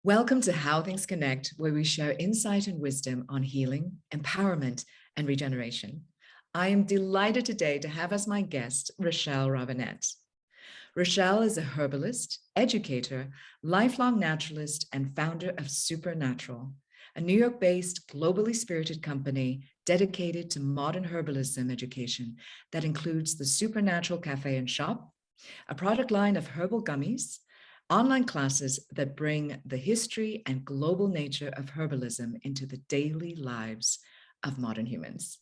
Welcome to How Things Connect, where we share insight and wisdom on healing, empowerment, and regeneration. I am delighted today to have as my guest, Rachelle Robinett. Rachelle is a herbalist, educator, lifelong naturalist, and founder of Supernatural, a New York-based, globally spirited company dedicated to modern herbalism education that includes the Supernatural Cafe and Shop, a product line of herbal gummies, online classes that bring the history and global nature of herbalism into the daily lives of modern humans.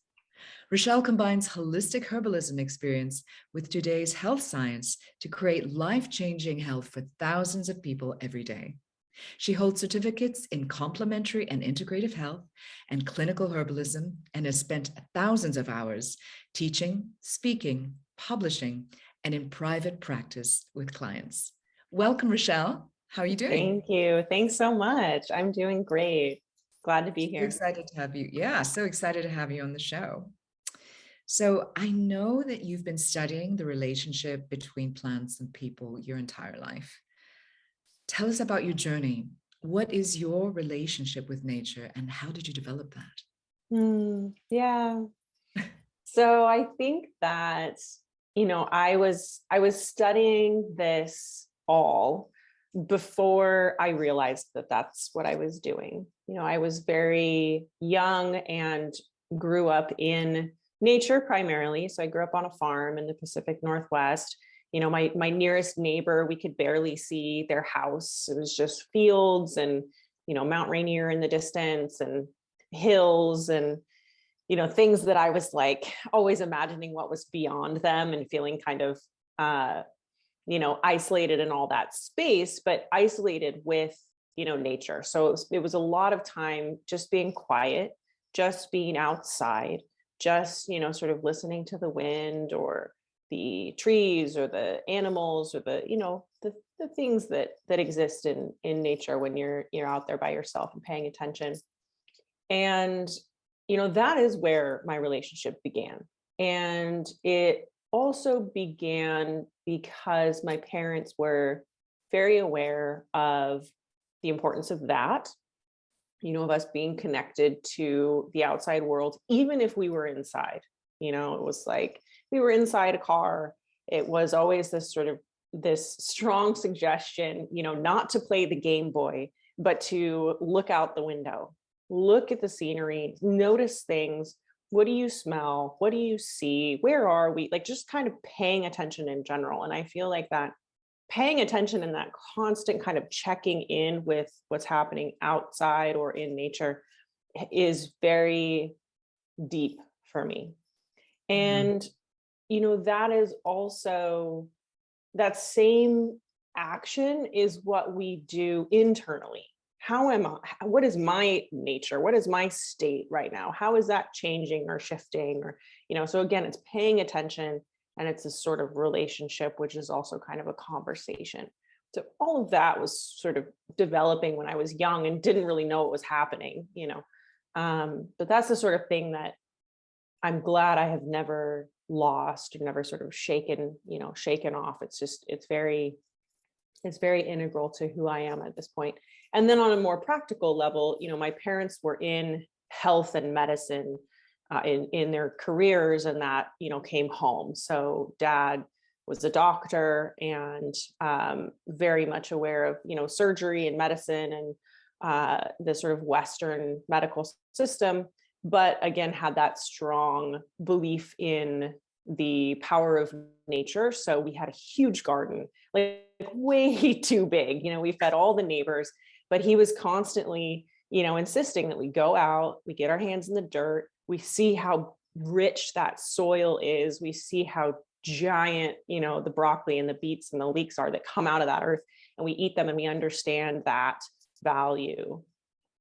Rachelle combines holistic herbalism experience with today's health science to create life-changing health for thousands of people every day. She holds certificates in complementary and integrative health and clinical herbalism and has spent thousands of hours teaching, speaking, publishing, and in private practice with clients. Welcome, Rachelle. How are you doing? Thank you. Thanks so much. I'm doing great. Glad to be here. Excited to have you. Yeah, so excited to have you on the show. So I know that you've been studying the relationship between plants and people your entire life. Tell us about your journey. What is your relationship with nature and how did you develop that? Yeah. So I think that, I was studying this all before I realized that that's what I was doing. I was very young and grew up in nature primarily. So I grew up on a farm in the Pacific Northwest. My nearest neighbor, we could barely see their house. It was just fields and, Mount Rainier in the distance and hills and, things that I was like always imagining what was beyond them and feeling kind of, isolated in all that space, but isolated with, nature. So it was a lot of time just being quiet, just being outside, just, sort of listening to the wind or the trees or the animals or the things that exist in nature when you're out there by yourself and paying attention. And, that is where my relationship began. And it also began because my parents were very aware of the importance of that, of us being connected to the outside world, even if we were inside. It was like we were inside a car. It was always this strong suggestion, not to play the Game Boy, but to look out the window, look at the scenery, notice things. What do you smell? What do you see? Where are we? Like just kind of paying attention in general. And I feel like that paying attention and that constant kind of checking in with what's happening outside or in nature is very deep for me. And, that is also, that same action is what we do internally. What is my nature? What is my state right now? How is that changing or shifting? Or, so again, it's paying attention and it's a sort of relationship, which is also kind of a conversation. So all of that was sort of developing when I was young and didn't really know what was happening, but that's the sort of thing that I'm glad I have never lost or never sort of shaken off. It's very integral to who I am at this point. And then on a more practical level, my parents were in health and medicine in their careers, and that, came home. So dad was a doctor and very much aware of, surgery and medicine and the sort of Western medical system, but again, had that strong belief in the power of nature. So we had a huge garden, like way too big. We fed all the neighbors, but he was constantly, insisting that we go out, we get our hands in the dirt, we see how rich that soil is, we see how giant, the broccoli and the beets and the leeks are that come out of that earth, and we eat them and we understand that value.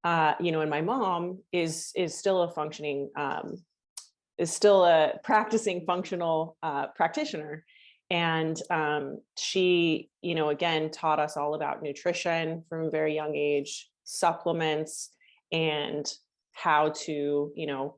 And my mom is still a functioning, is still a practicing functional practitioner. And she, again, taught us all about nutrition from a very young age, supplements, and how to,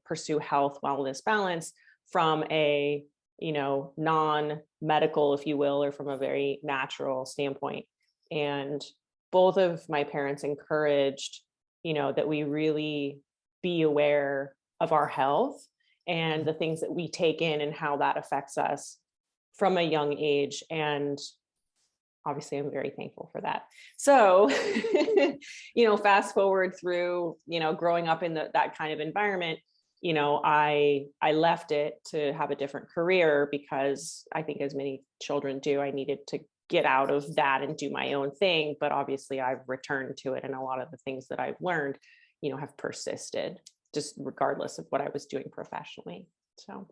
pursue health, wellness, balance from a, non-medical, if you will, or from a very natural standpoint. And both of my parents encouraged, that we really be aware of our health and the things that we take in and how that affects us from a young age. And obviously I'm very thankful for that. So, fast forward through, growing up in that kind of environment, I left it to have a different career because I think, as many children do, I needed to get out of that and do my own thing. But obviously I've returned to it. And a lot of the things that I've learned, have persisted just regardless of what I was doing professionally. So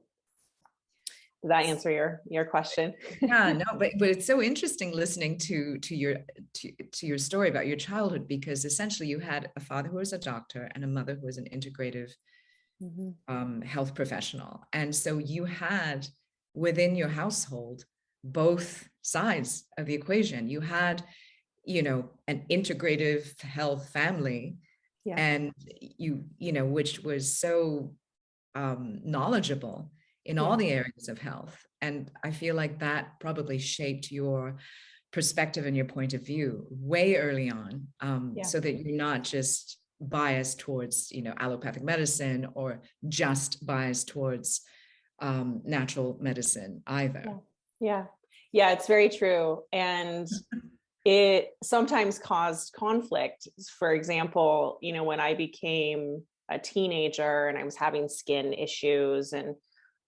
did that answer your question? Yeah, no, but it's so interesting listening to your story about your childhood, because essentially you had a father who was a doctor and a mother who was an integrative health professional. And so you had within your household both sides of the equation. You had, an integrative health family, and which was so knowledgeable in all the areas of health. And I feel like that probably shaped your perspective and your point of view way early on, so that you're not just biased towards, allopathic medicine or just biased towards natural medicine either. Yeah, it's very true. And it sometimes caused conflict. For example, when I became a teenager and I was having skin issues, and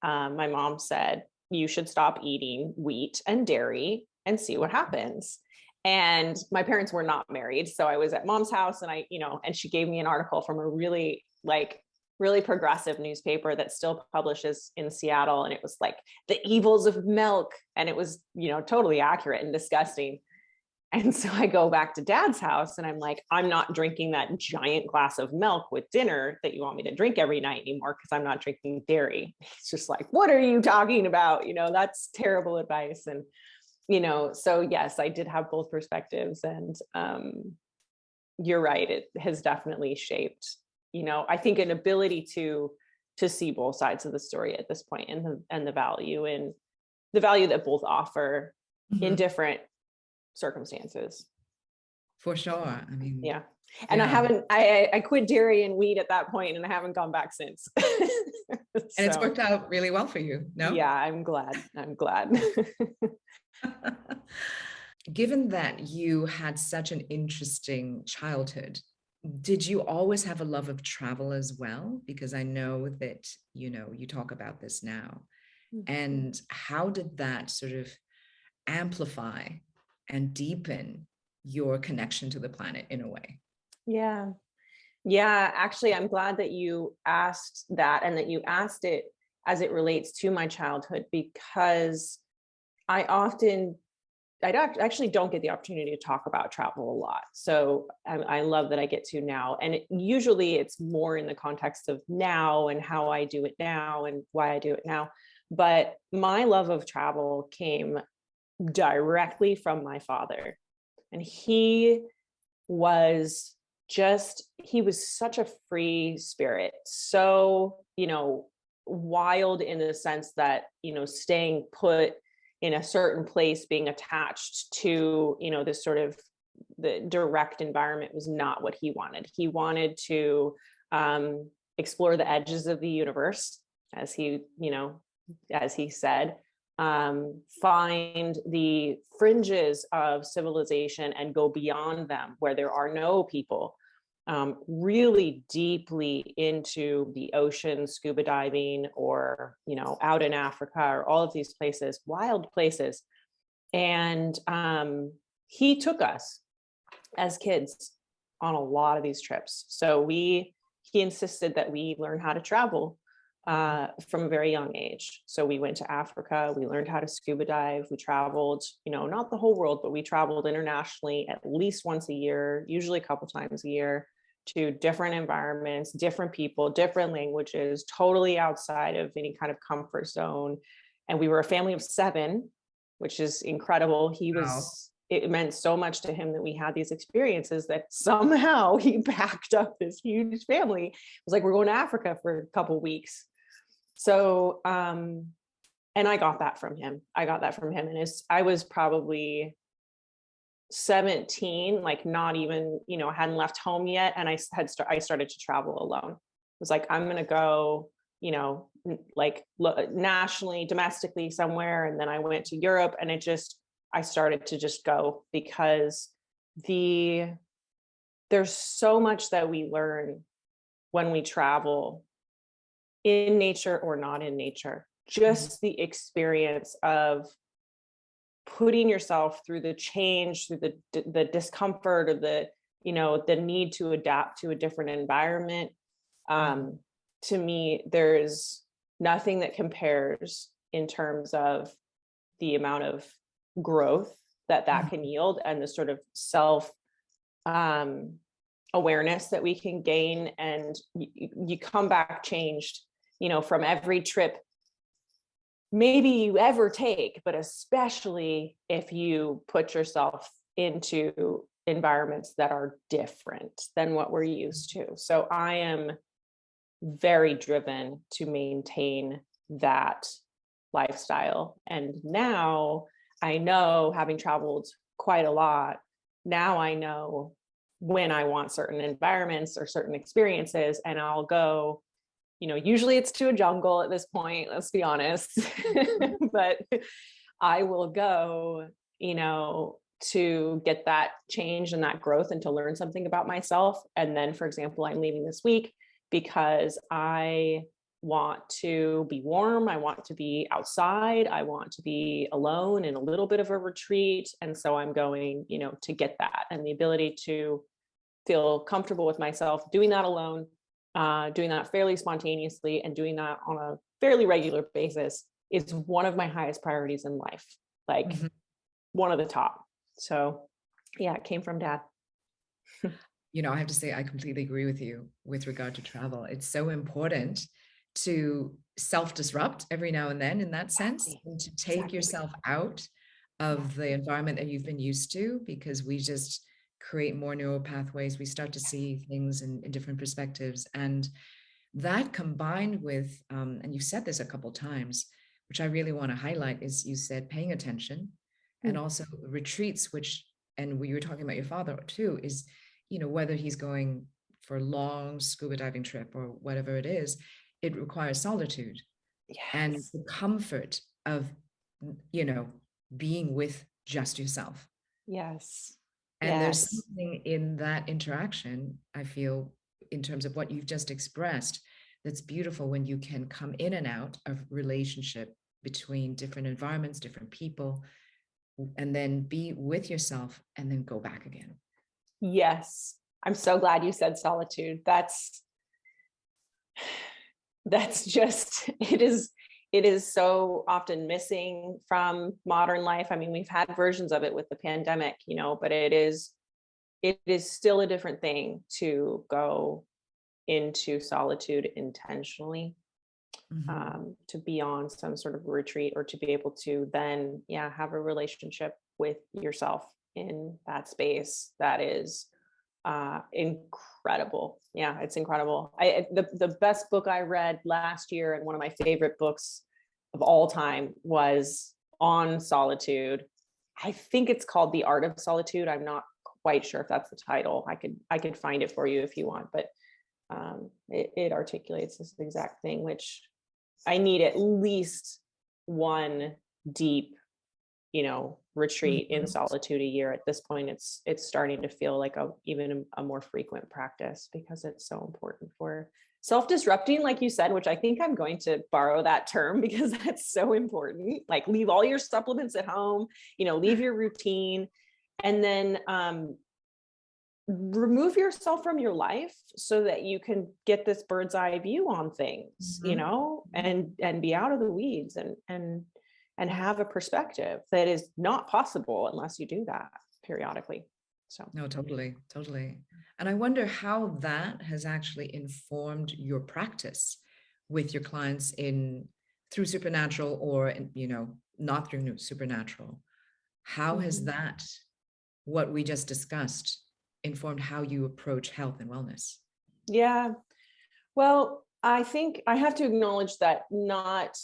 my mom said, you should stop eating wheat and dairy and see what happens. And my parents were not married. So I was at mom's house, and and she gave me an article from a really progressive newspaper that still publishes in Seattle. And it was like the evils of milk. And it was, totally accurate and disgusting. And so I go back to dad's house and I'm like, I'm not drinking that giant glass of milk with dinner that you want me to drink every night anymore, because I'm not drinking dairy. He's just like, what are you talking about? That's terrible advice. And, so yes, I did have both perspectives. And you're right. It has definitely shaped, I think, an ability to see both sides of the story at this point, and the value that both offer in different circumstances. For sure. I mean, and I quit dairy and wheat at that point, and I haven't gone back since. And it's worked out really well for you. No? Yeah, I'm glad. Given that you had such an interesting childhood, did you always have a love of travel as well? Because I know that, you talk about this now. And how did that sort of amplify and deepen your connection to the planet in a way? Yeah, actually, I'm glad that you asked that, and that you asked it as it relates to my childhood, because I actually don't get the opportunity to talk about travel a lot. So I love that I get to now. And usually it's more in the context of now and how I do it now and why I do it now. But my love of travel came directly from my father. And he was such a free spirit. So, wild in the sense that, staying put in a certain place, being attached to, this sort of the direct environment was not what he wanted. He wanted to explore the edges of the universe, as he said, find the fringes of civilization and go beyond them where there are no people, really deeply into the ocean, scuba diving, or, out in Africa, or all of these places, wild places. And he took us as kids on a lot of these trips. So he insisted that we learn how to travel from a very young age. So we went to Africa, we learned how to scuba dive, we traveled, not the whole world, but we traveled internationally at least once a year, usually a couple times a year, to different environments, different people, different languages, totally outside of any kind of comfort zone. And we were a family of 7, which is incredible. It meant so much to him that we had these experiences, that somehow he backed up this huge family. It was like, we're going to Africa for a couple of weeks. So, and I got that from him. And I was probably 17, like not even, I hadn't left home yet. And I started to travel alone. It was like, I'm going to go, like nationally, domestically somewhere. And then I went to Europe, and I started to just go, because there's so much that we learn when we travel, in nature or not in nature. Just the experience of putting yourself through the change, through the discomfort, or the need to adapt to a different environment. To me, there's nothing that compares in terms of the amount of growth that can yield, and the sort of self awareness that we can gain. And you come back changed, from every trip maybe you ever take, but especially if you put yourself into environments that are different than what we're used to. So I am very driven to maintain that lifestyle. And now I know, having traveled quite a lot, now I know when I want certain environments or certain experiences, and I'll go, usually it's to a jungle at this point, let's be honest, but I will go, to get that change and that growth, and to learn something about myself. And then, for example, I'm leaving this week because I want to be warm. I want to be outside. I want to be alone in a little bit of a retreat. And so I'm going, to get that, and the ability to feel comfortable with myself doing that alone, doing that fairly spontaneously, and doing that on a fairly regular basis is one of my highest priorities in life, like one of the top. So yeah, it came from Dad. I have to say, I completely agree with you with regard to travel. It's so important to self-disrupt every now and then, in that sense, and to take yourself out of the environment that you've been used to, because we just create more neural pathways. We start to see things in different perspectives. And that, combined with, and you've said this a couple of times, which I really want to highlight, is you said paying attention, and also retreats, and we were talking about your father too, is, whether he's going for a long scuba diving trip or whatever it is, it requires solitude. Yes. And the comfort of, being with just yourself. Yes. And there's something in that interaction, I feel, in terms of what you've just expressed, that's beautiful, when you can come in and out of relationship between different environments, different people, and then be with yourself, and then go back again. Yes. I'm so glad you said solitude. That's just, it is so often missing from modern life. I mean, we've had versions of it with the pandemic, but it is still a different thing to go into solitude intentionally, to be on some sort of retreat, or to be able to then, have a relationship with yourself in that space. That is incredible. Yeah, it's incredible. The best book I read last year, and one of my favorite books of all time, was on solitude. I think it's called The Art of Solitude. I'm not quite sure if that's the title. I could find it for you if you want, but it articulates this exact thing, which I need at least one deep, retreat in solitude a year. At this point, it's starting to feel like even a more frequent practice, because it's so important for self-disrupting, like you said, which I think I'm going to borrow that term, because that's so important. Like, leave all your supplements at home, leave your routine, and then remove yourself from your life so that you can get this bird's eye view on things, and be out of the weeds, and have a perspective that is not possible unless you do that periodically. So no, totally. And I wonder how that has actually informed your practice with your clients through Supernatural, or not through Supernatural. How has that, what we just discussed, informed how you approach health and wellness? Yeah, well, I think I have to acknowledge that not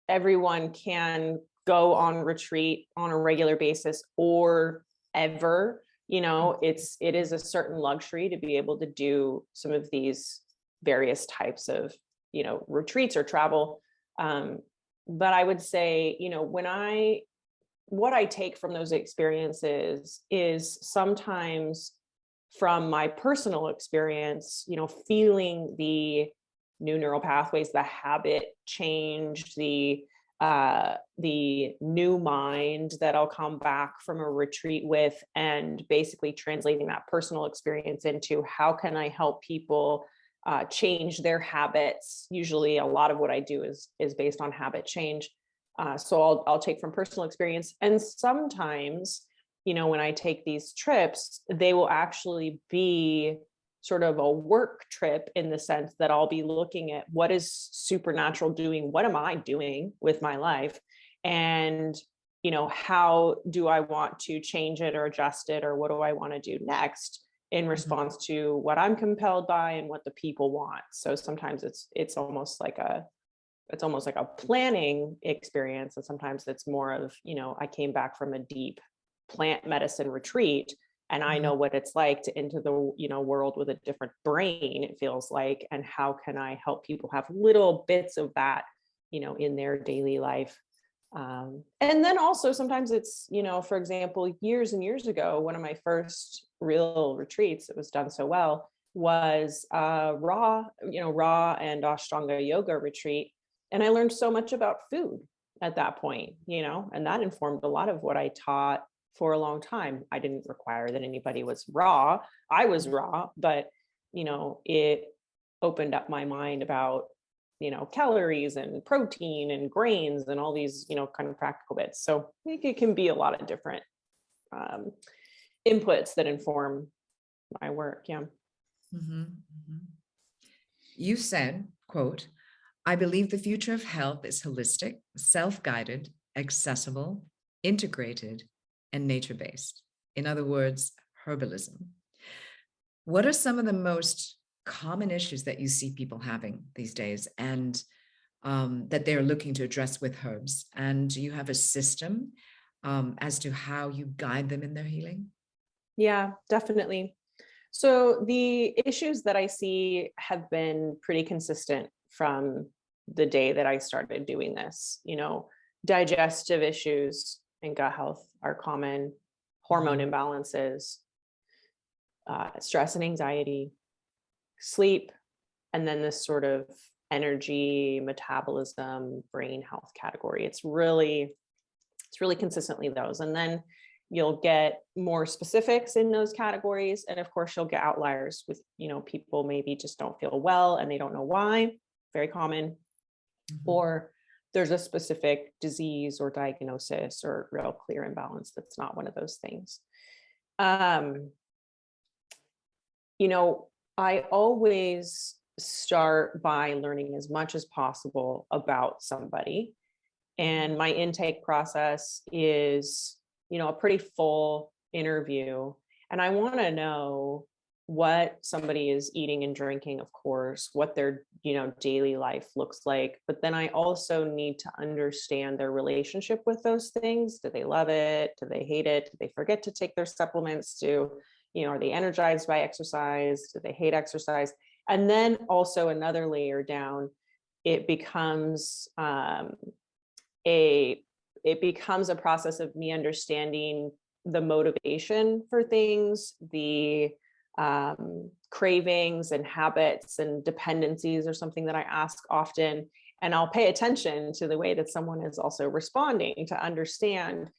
everyone can go on retreat on a regular basis, or ever, it is a certain luxury to be able to do some of these various types of, retreats or travel. But I would say, what I take from those experiences is sometimes from my personal experience, feeling the new neural pathways, the habit change, the new mind that I'll come back from a retreat with, and basically translating that personal experience into how can I help people change their habits. Usually a lot of what I do is based on habit change. So I'll take from personal experience. And sometimes, when I take these trips, they will actually be sort of a work trip in the sense that I'll be looking at what is supernatural doing, what am I doing with my life? And, how do I want to change it or adjust it, or what do I want to do next in response to what I'm compelled by and what the people want? So sometimes it's almost like a planning experience. And sometimes it's more of, I came back from a deep plant medicine retreat and I know what it's like to enter the, world with a different brain, it feels like, and how can I help people have little bits of that, in their daily life. And then also sometimes it's, for example, years and years ago, one of my first real retreats that was done so well was raw and Ashtanga yoga retreat. And I learned so much about food at that point, and that informed a lot of what I taught for a long time. I didn't require that anybody was raw. I was raw, but, it opened up my mind about, calories and protein and grains and all these, kind of practical bits. So I think it can be a lot of different inputs that inform my work. Yeah. You said, quote, "I believe the future of health is holistic, self-guided, accessible, integrated, and nature-based. In other words, herbalism." What are some of the most common issues that you see people having these days, and that they're looking to address with herbs? And do you have a system as to how you guide them in their healing? Yeah, definitely. So the issues that I see have been pretty consistent from the day that I started doing this. Digestive issues and gut health are common, hormone imbalances, stress and anxiety, sleep, and then this sort of energy, metabolism, brain health category. It's really consistently those. And then you'll get more specifics in those categories. And of course, you'll get outliers with, people maybe just don't feel well and they don't know why. Very common. Or there's a specific disease or diagnosis or real clear imbalance that's not one of those things. I always start by learning as much as possible about somebody. And my intake process is, a pretty full interview. And I want to know what somebody is eating and drinking, of course, what their, daily life looks like. But then I also need to understand their relationship with those things. Do they love it? Do they hate it? Do they forget to take their supplements? Are they energized by exercise? Do they hate exercise? And then also another layer down, it becomes a process of me understanding the motivation for things, the cravings and habits and dependencies are something that I ask often. And I'll pay attention to the way that someone is also responding to understand,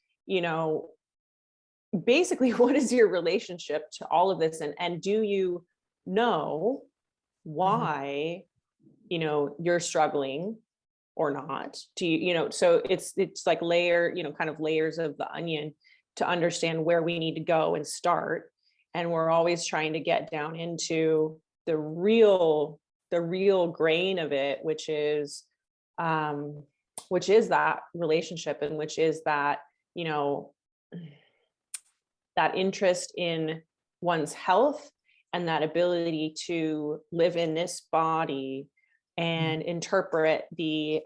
basically what is your relationship to all of this? And do you know why, you're struggling or not? Do you, so it's like kind of layers of the onion to understand where we need to go and start. And we're always trying to get down into the real grain of it, which is that relationship, and which is that, that interest in one's health and that ability to live in this body and interpret the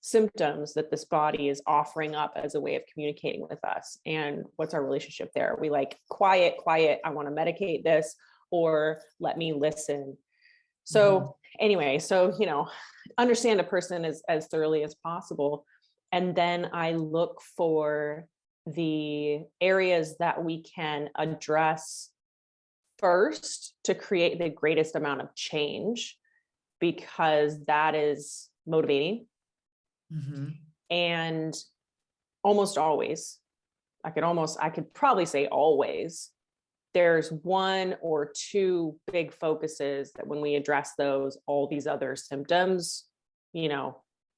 symptoms that this body is offering up as a way of communicating with us. And what's our relationship there? Are we like, quiet, I want to medicate this, or let me listen? So anyway, so, understand a person as thoroughly as possible. And then I look for the areas that we can address first to create the greatest amount of change, because that is motivating. And almost always, I could probably say always, there's one or two big focuses that when we address those, all these other symptoms,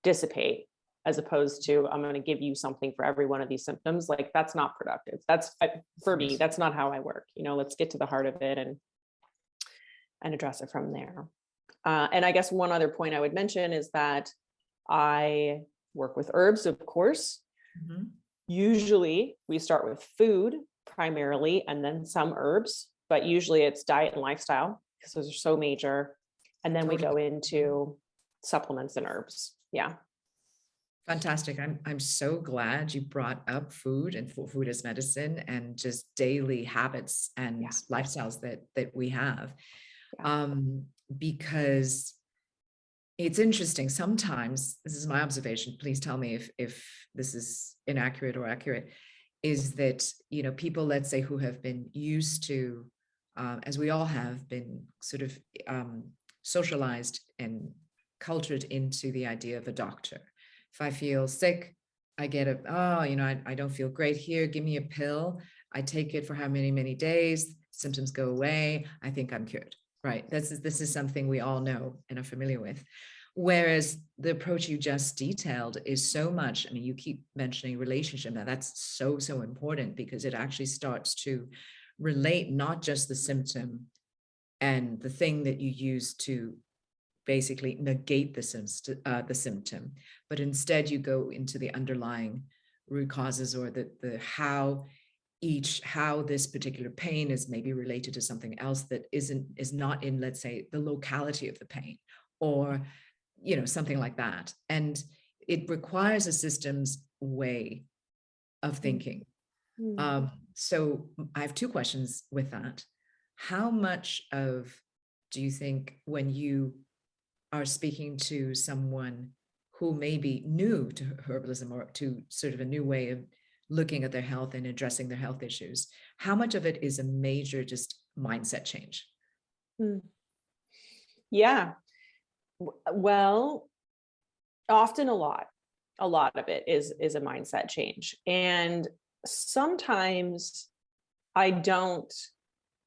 dissipate, as opposed to, I'm going to give you something for every one of these symptoms. Like, that's not productive. That's, for me, that's not how I work. Let's get to the heart of it and address it from there. And I guess one other point I would mention is that I work with herbs, of course. Usually we start with food primarily, and then some herbs, but usually it's diet and lifestyle, because those are so major. And then we go into supplements and herbs. Yeah. Fantastic. I'm so glad you brought up food and food as medicine, and just daily habits and lifestyles that we have. Because it's interesting. Sometimes, this is my observation, please tell me if this is inaccurate or accurate, is that, people, let's say, who have been used to, as we all have been sort of socialized and cultured into the idea of a doctor. If I feel sick, I get I don't feel great here, give me a pill. I take it for how many days, symptoms go away, I think I'm cured. Right. This is something we all know and are familiar with. Whereas the approach you just detailed is so much, you keep mentioning relationship. Now that's so important, because it actually starts to relate not just the symptom and the thing that you use to basically negate the symptom, but instead you go into the underlying root causes, or the how this particular pain is maybe related to something else that is not in, let's say, the locality of the pain, or something like that. And it requires a systems way of thinking. So I have two questions with that. How much do you think, when you are speaking to someone who may be new to herbalism, or to sort of a new way of looking at their health and addressing their health issues, how much of it is a major just mindset change? Yeah. Well, often a lot of it is a mindset change. And sometimes I don't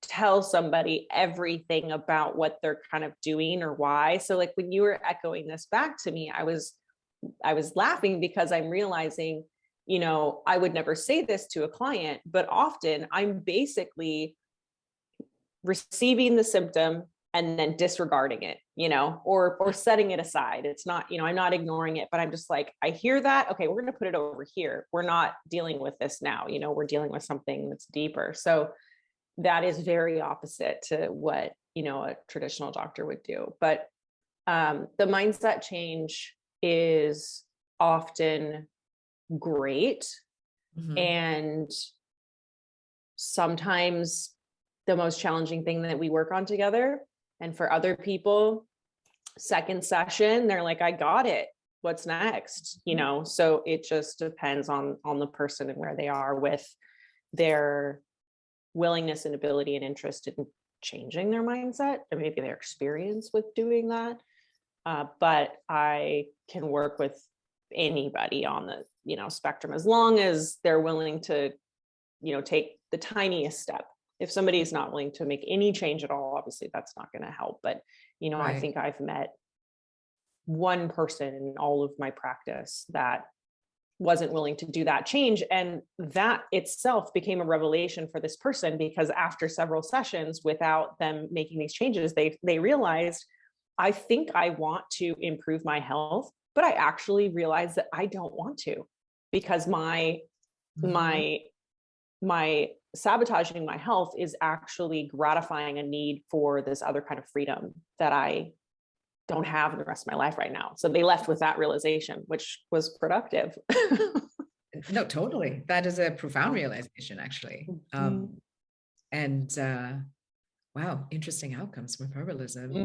tell somebody everything about what they're kind of doing or why. So like when you were echoing this back to me, I was laughing, because I'm realizing, I would never say this to a client, but often I'm basically receiving the symptom and then disregarding it, or setting it aside. It's not, I'm not ignoring it, but I'm just like, I hear that. Okay, we're going to put it over here. We're not dealing with this now. We're dealing with something that's deeper. So that is very opposite to what, a traditional doctor would do. But the mindset change is often great. And sometimes the most challenging thing that we work on together. And for other people, second session, they're like, I got it. What's next? So it just depends on the person and where they are with their willingness and ability and interest in changing their mindset, and maybe their experience with doing that. But I can work with anybody on the, spectrum, as long as they're willing to, take the tiniest step. If somebody is not willing to make any change at all, obviously that's not going to help. But, Right. I think I've met one person in all of my practice that wasn't willing to do that change. And that itself became a revelation for this person, because after several sessions without them making these changes, they realized, I think I want to improve my health, but I actually realized that I don't want to, because my sabotaging my health is actually gratifying a need for this other kind of freedom that I don't have the rest of my life right now. So they left with that realization, which was productive. No, totally. That is a profound realization, actually. And wow, interesting outcomes with herbalism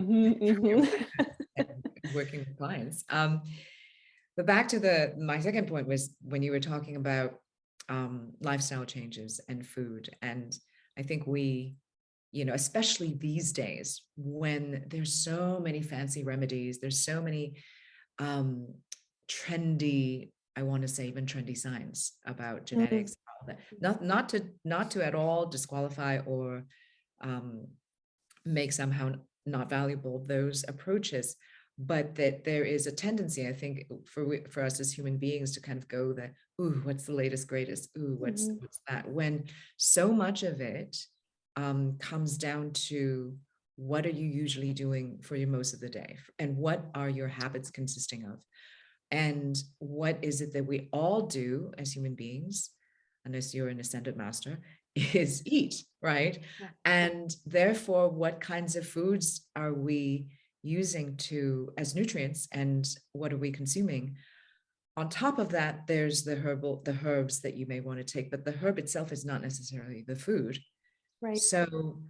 and working with clients. But back to my second point was when you were talking about lifestyle changes and food. And I think we, especially these days when there's so many fancy remedies, there's so many trendy, I want to say even trendy science about genetics, all that. Not to at all disqualify or make somehow not valuable those approaches, but that there is a tendency, I think, for us as human beings to kind of go that, ooh, what's the latest, greatest? Ooh, what's that? When so much of it comes down to what are you usually doing for your most of the day, and what are your habits consisting of, and what is it that we all do as human beings, unless you're an ascended master, is eat, right? Yeah. And therefore, what kinds of foods are we using as nutrients, and what are we consuming? On top of that, there's the herbs that you may want to take, but the herb itself is not necessarily the food. Right. So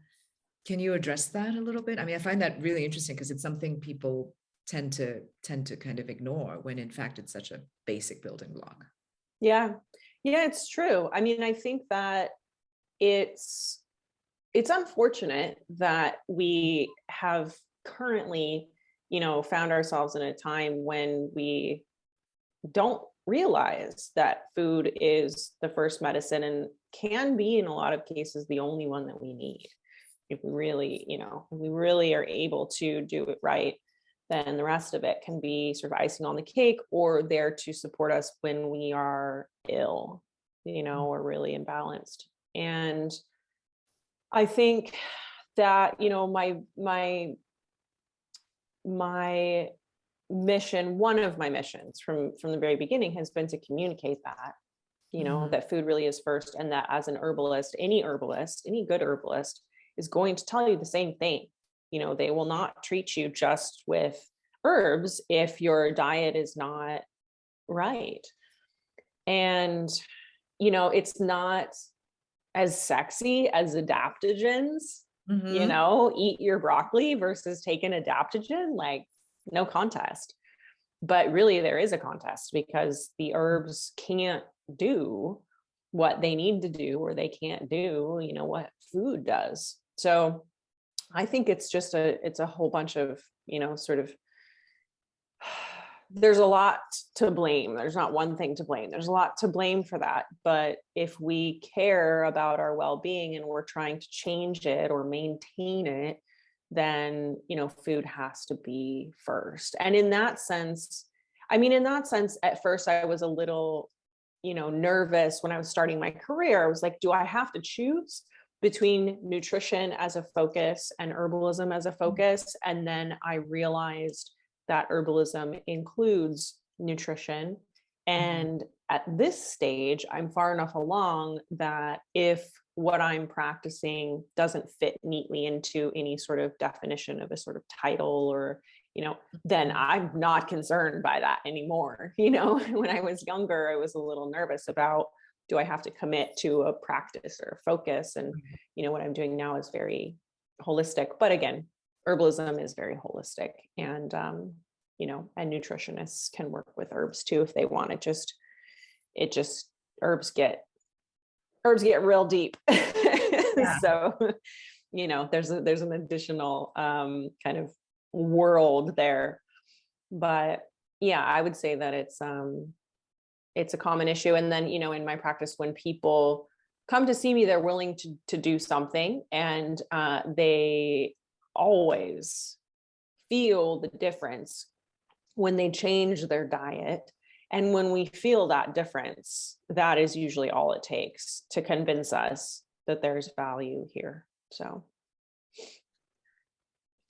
can you address that a little bit? I mean, I find that really interesting because it's something people tend to kind of ignore when in fact it's such a basic building block. Yeah, it's true. I mean, I think that it's unfortunate that we have currently, found ourselves in a time when we don't realize that food is the first medicine and can be, in a lot of cases, the only one that we need. If we really are able to do it right, then the rest of it can be sort of icing on the cake, or there to support us when we are ill, or really imbalanced. And I think that, my mission, one of my missions from the very beginning has been to communicate that, that food really is first, and that as an herbalist, any good herbalist is going to tell you the same thing. They will not treat you just with herbs if your diet is not right. And, it's not as sexy as adaptogens, eat your broccoli versus take an adaptogen, like no contest. But really there is a contest, because the herbs can't do what they need to do, or they can't do, what food does. So I think it's a whole bunch of, there's a lot to blame. There's not one thing to blame. There's a lot to blame for that. But if we care about our well-being and we're trying to change it or maintain it, then, food has to be first. And in that sense, at first I was a little, nervous when I was starting my career. I was like, do I have to choose between nutrition as a focus and herbalism as a focus? And then I realized that herbalism includes nutrition. And at this stage, I'm far enough along that if what I'm practicing doesn't fit neatly into any sort of definition of a sort of title, or, then I'm not concerned by that anymore. When I was younger, I was a little nervous about, do I have to commit to a practice or a focus? And, what I'm doing now is very holistic. But again, herbalism is very holistic, and, and nutritionists can work with herbs too, if they want. Herbs get real deep. Yeah. So, there's an additional, kind of world there, but yeah, I would say that it's a common issue. And then, in my practice, when people come to see me, they're willing to do something, and they always feel the difference when they change their diet. And when we feel that difference, that is usually all it takes to convince us that there's value here. So.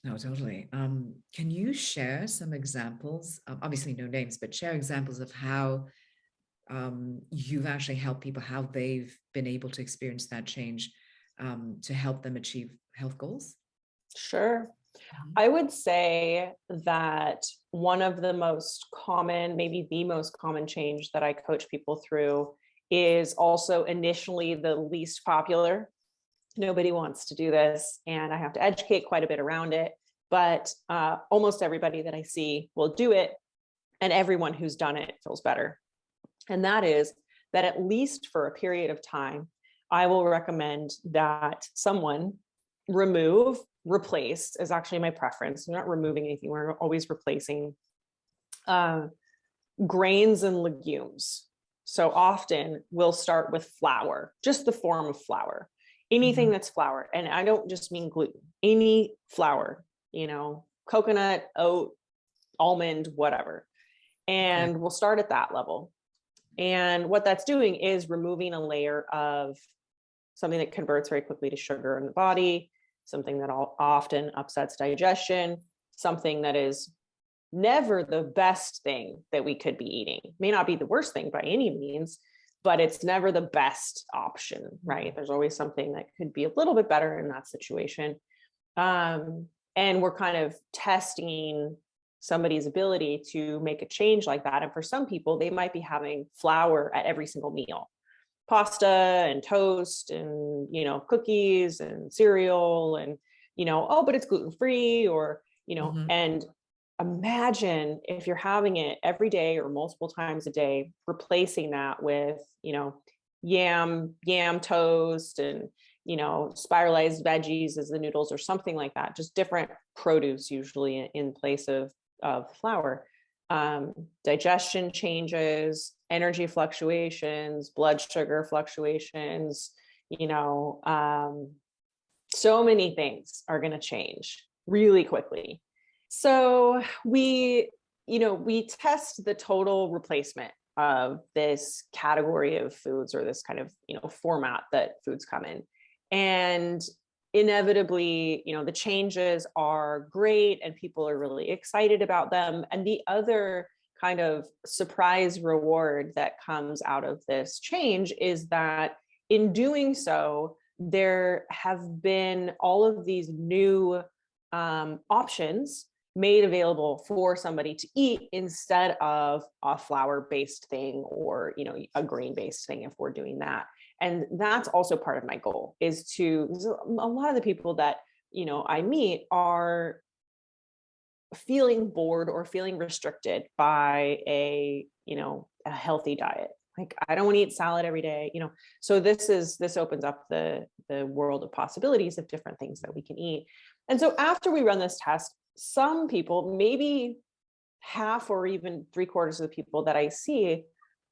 No, totally. Can you share some examples, obviously no names, but share examples of how you've actually helped people, how they've been able to experience that change to help them achieve health goals? Sure. I would say that one of the most common, maybe the most common change that I coach people through is also initially the least popular. Nobody wants to do this, and I have to educate quite a bit around it, but almost everybody that I see will do it, and everyone who's done it feels better. And that is that at least for a period of time, I will recommend that someone replace is actually my preference. I'm not removing anything. We're always replacing grains and legumes. So often we'll start with flour, just the form of flour, anything that's flour. And I don't just mean gluten, any flour, coconut, oat, almond, whatever. And we'll start at that level. And what that's doing is removing a layer of something that converts very quickly to sugar in the body, something that often upsets digestion, something that is never the best thing that we could be eating. May not be the worst thing by any means, but it's never the best option, right? There's always something that could be a little bit better in that situation. And we're kind of testing somebody's ability to make a change like that. And for some people, they might be having flour at every single meal, pasta and toast and, cookies and cereal and, oh, but it's gluten-free or, and imagine if you're having it every day or multiple times a day, replacing that with, yam toast and, spiralized veggies as the noodles or something like that, just different produce usually in place of flour. Digestion changes, energy fluctuations, blood sugar fluctuations, so many things are going to change really quickly. So we test the total replacement of this category of foods or this kind of, format that foods come in. And inevitably, the changes are great and people are really excited about them. And the other kind of surprise reward that comes out of this change is that in doing so, there have been all of these new options made available for somebody to eat instead of a flour-based thing or, a grain-based thing if we're doing that. And that's also part of my goal is to, a lot of the people that, I meet are feeling bored or feeling restricted by a healthy diet. Like, I don't want to eat salad every day, so this opens up the world of possibilities of different things that we can eat. And so after we run this test, some people, maybe half or even 3/4 of the people that I see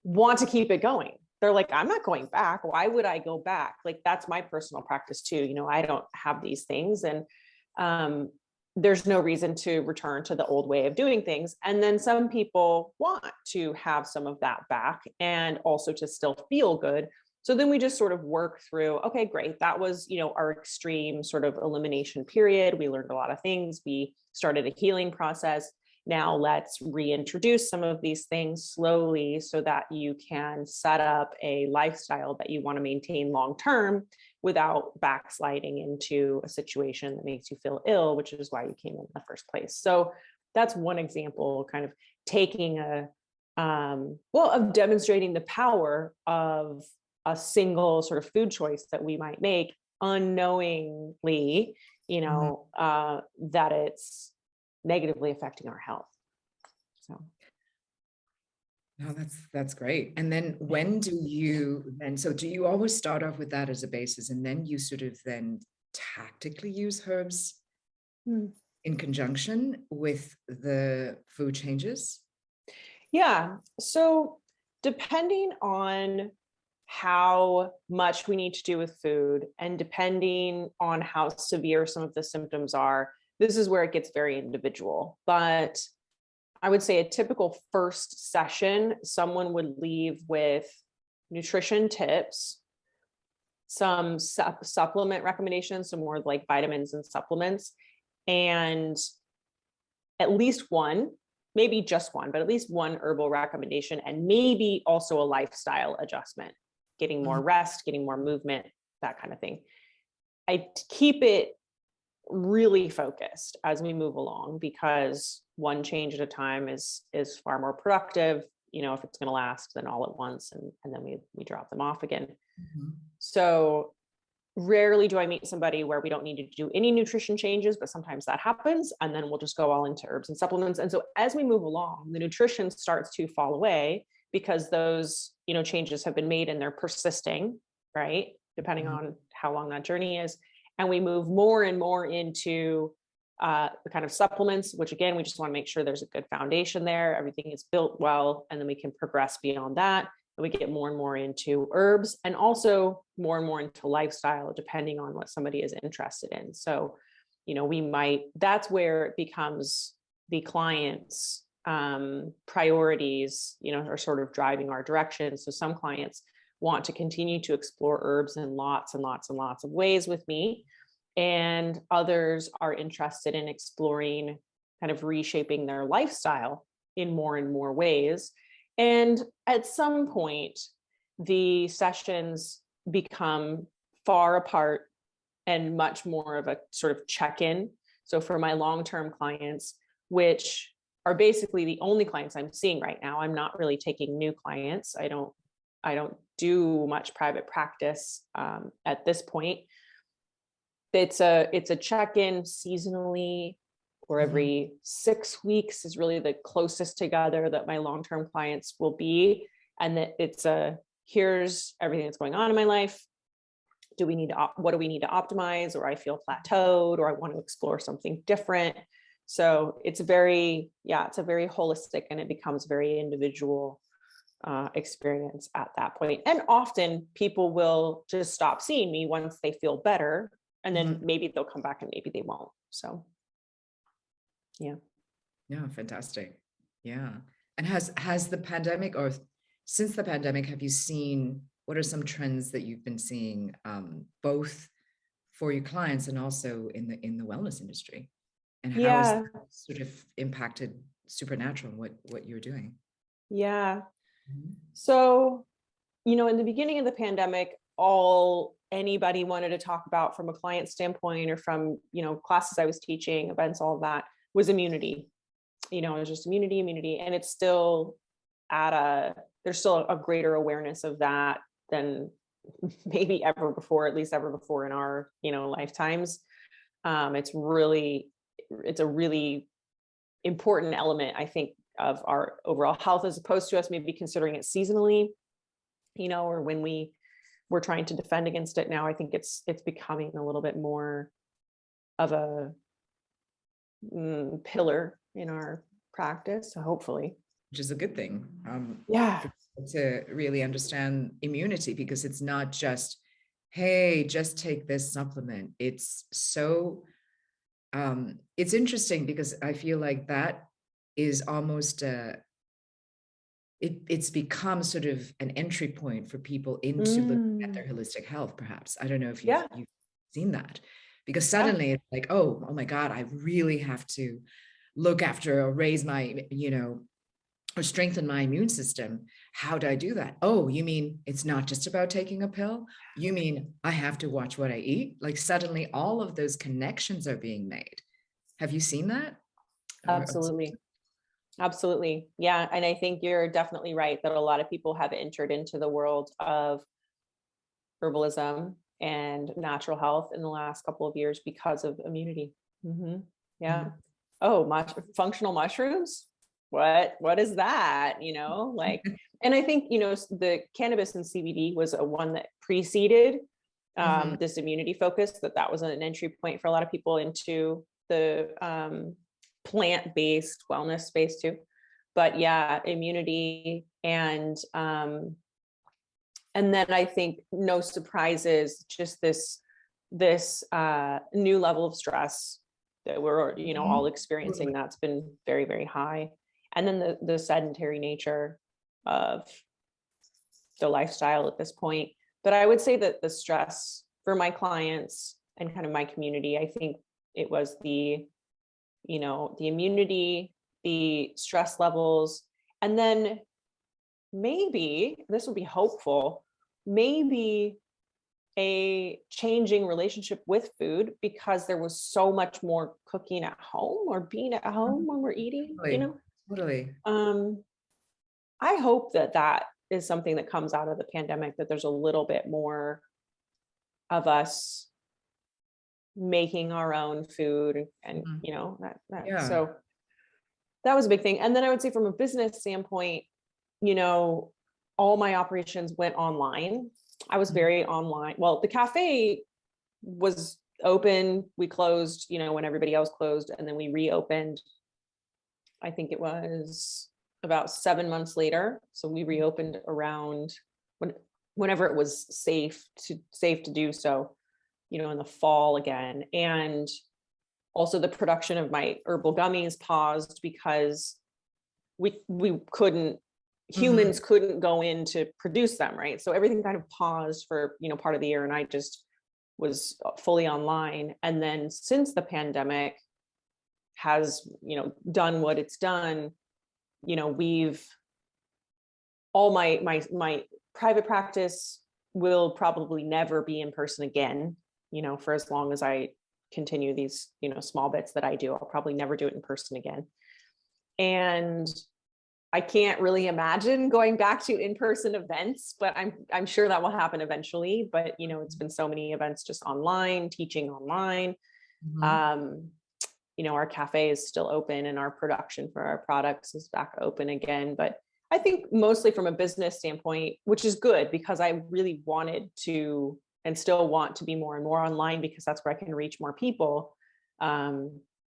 want to keep it going. They're like, I'm not going back. Why would I go back? Like, that's my personal practice too. I don't have these things. And there's no reason to return to the old way of doing things. And then some people want to have some of that back and also to still feel good. So then we just sort of work through, okay, great. That was, our extreme sort of elimination period. We learned a lot of things. We started a healing process. Now let's reintroduce some of these things slowly so that you can set up a lifestyle that you want to maintain long-term without backsliding into a situation that makes you feel ill, which is why you came in the first place. So that's one example, kind of taking of demonstrating the power of a single sort of food choice that we might make unknowingly, that it's negatively affecting our health. So. No, that's great. And then when do you do you always start off with that as a basis and then you sort of then tactically use herbs in conjunction with the food changes? Yeah. So depending on how much we need to do with food and depending on how severe some of the symptoms are, this is where it gets very individual. But I would say a typical first session, someone would leave with nutrition tips, some supplement recommendations, some more like vitamins and supplements, and at least one, maybe just one, but at least one herbal recommendation, and maybe also a lifestyle adjustment, getting more rest, getting more movement, that kind of thing. I keep it really focused as we move along, because one change at a time is far more productive, if it's going to last, than all at once, and then we drop them off again. Mhm. So rarely do I meet somebody where we don't need to do any nutrition changes, but sometimes that happens, and then we'll just go all into herbs and supplements. And so as we move along, the nutrition starts to fall away, because those changes have been made and they're persisting, right, depending Mhm. on how long that journey is. And we move more and more into the kind of supplements, which again, we just want to make sure there's a good foundation there, everything is built well, and then we can progress beyond that. And we get more and more into herbs, and also more and more into lifestyle, depending on what somebody is interested in. So, that's where it becomes the client's priorities, are sort of driving our direction. So some clients want to continue to explore herbs in lots and lots and lots of ways with me. And others are interested in exploring, kind of reshaping their lifestyle in more and more ways. And at some point, the sessions become far apart and much more of a sort of check-in. So for my long-term clients, which are basically the only clients I'm seeing right now, I'm not really taking new clients. I don't do much private practice at this point. It's a check-in seasonally, or every 6 weeks is really the closest together that my long-term clients will be. And that it's here's everything that's going on in my life. What do we need to optimize? Or I feel plateaued, or I want to explore something different. So it's a very holistic, and it becomes very individual experience at that point. And often people will just stop seeing me once they feel better, and then maybe they'll come back and maybe they won't. So yeah. Yeah, fantastic. Yeah. And has the pandemic, or since the pandemic, have you seen, what are some trends that you've been seeing, both for your clients and also in the wellness industry? And how has Yeah. that sort of impacted Supernatural and what you're doing? Yeah. Mhm. So, in the beginning of the pandemic, all anybody wanted to talk about from a client standpoint, or from, classes I was teaching, events, all of that, was immunity. It was just immunity. And it's still there's still a greater awareness of that than maybe ever before, at least ever before in our, lifetimes. It's a really important element, I think, of our overall health, as opposed to us maybe considering it seasonally, or when we're trying to defend against it. Now I think it's becoming a little bit more of a pillar in our practice. So hopefully. Which is a good thing. Yeah. For people to really understand immunity, because it's not just, hey, just take this supplement. It's so, it's interesting, because I feel like that is almost it's become sort of an entry point for people into looking at their holistic health, perhaps. I don't know if Yeah. you've seen that, because Yeah. suddenly it's like, oh my God, I really have to look after or raise my, or strengthen my immune system. How do I do that? Oh, you mean it's not just about taking a pill? You mean I have to watch what I eat? Like suddenly all of those connections are being made. Have you seen that? Absolutely. Yeah. And I think you're definitely right that a lot of people have entered into the world of herbalism and natural health in the last couple of years because of immunity. Yeah. Mhm. Oh, functional mushrooms. What is that? And I think, the cannabis and CBD was a one that preceded this immunity focus, that was an entry point for a lot of people into the plant-based wellness space too. But yeah, immunity, and then I think, no surprises, just this new level of stress that we're all experiencing, that's been very, very high. And then the sedentary nature of the lifestyle at this point. But I would say that the stress for my clients and kind of my community, I think it was the immunity, the stress levels, and then maybe, this would be hopeful, maybe a changing relationship with food because there was so much more cooking at home or being at home when we're eating, Totally. I hope that that is something that comes out of the pandemic, that there's a little bit more of us making our own food and Yeah. so that was a big thing. And then I would say from a business standpoint, all my operations went online. I was very online. Well, the cafe was open. We closed, when everybody else closed, and then we reopened. I think it was about 7 months later. So we reopened around whenever it was safe to do so, in the fall again. And also the production of my herbal gummies paused because we couldn't, humans couldn't go in to produce them, right? So everything kind of paused for, part of the year, and I just was fully online. And then since the pandemic has, done what it's done, we've all my private practice will probably never be in person again, for as long as I continue these, small bits that I do. I'll probably never do it in person again. And I can't really imagine going back to in-person events, but I'm sure that will happen eventually. But, it's been so many events just online, teaching online. Our cafe is still open and our production for our products is back open again. But I think mostly from a business standpoint, which is good because I really wanted to and still want to be more and more online because that's where I can reach more people.